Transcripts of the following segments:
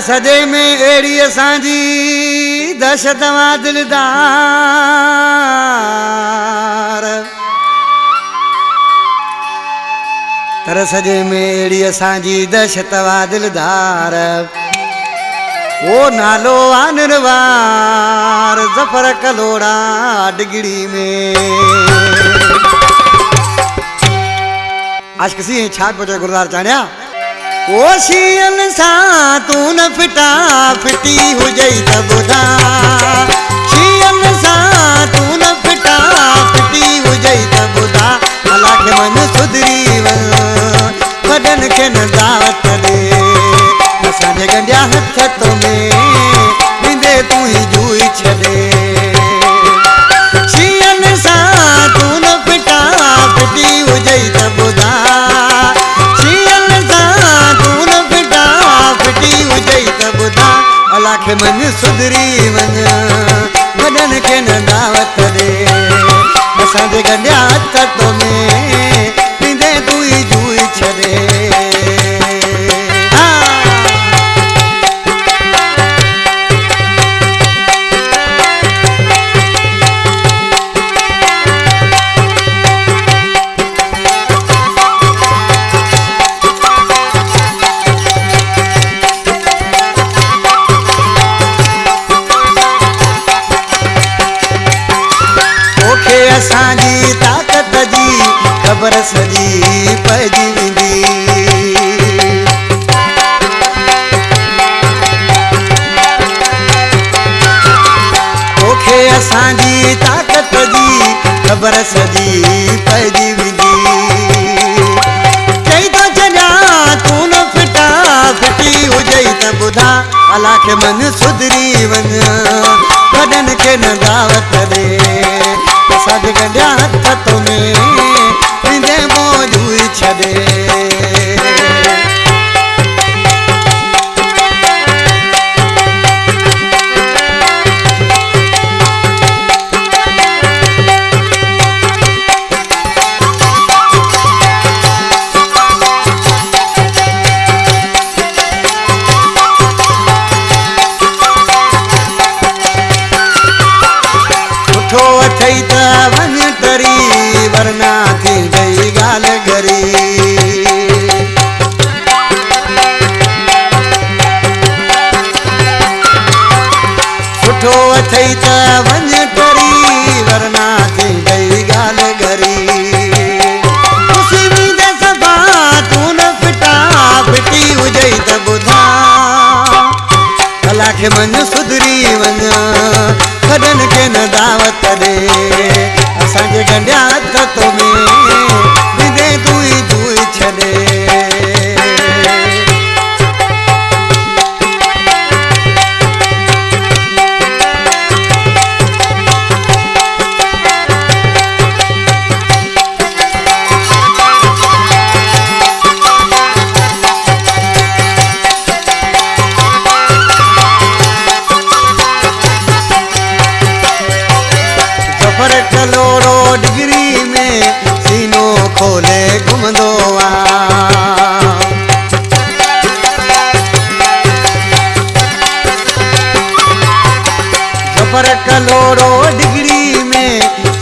सजे में एड़ी असांजी दहशत वा दिलदार तर सजे में एड़ी असांजी दहशत वा दिलदार वो नालो आनिरवार जफर कलोड़ा डिगड़ी में आज किसी छाट बजे गुरदार चाणिया ओ शियन सा तू न फिटा फिटी हो जाई त बुधा शियन सा तू न फिटा फिटी हो जाई त बुधा अला के मन सुधरी वन वडन के न दावत दे असांजे गंडिया हथ तो में विंदे तू ही जुई छदे शियन सा तू न फिटा फिटी हो जाई त बुधा अलाखे मन सुधरी वन वडन के न दावत दे असांजे गंडिया हथ तो में विंदे तू ही जुई छदे असांजी ताकत जी ख़बर सजी पइजी वेंदी तोखे असांजी ताकत जी ख़बर सजी पइजी वेंदी चई थो छॾियां तू न फिटा फिटी हुजई त ॿुधा अला खे मन सुधरी वञ वॾनि खे न दावत ॾे असांजे गंडिया हथ तो में विंदे मौज हुई छॾे उठो अथई त वञ तरी वरना थी गई गाल घरी उठो अथई त वञ तरी वरना थी गई गाल घरी खुशी वींदे सभा तू न फिटा फिटी हुजई त ॿुधा अला खे मन सुधरी वञ वडन के न दावत दे असांजे गंडिया हथ तो में विंदे तू ही जुई छॾे जफर कलोड़ो डिगरी में सीनो खोले घुमंदो आ जफर कलोड़ो डिगरी में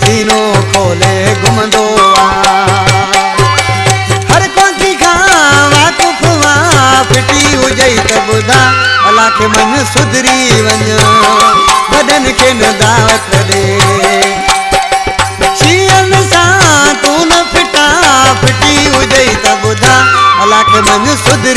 सीनो खोले घुमंदो आ हर कोई खां वाकुफ़ वा फिटी हुजई त ॿुधा अला खे मन सुधरी वञ वडन के न दावत ॾे शियन सा तू न फिटा फिटी हुजई त ॿुधा अला खे मन सुधरी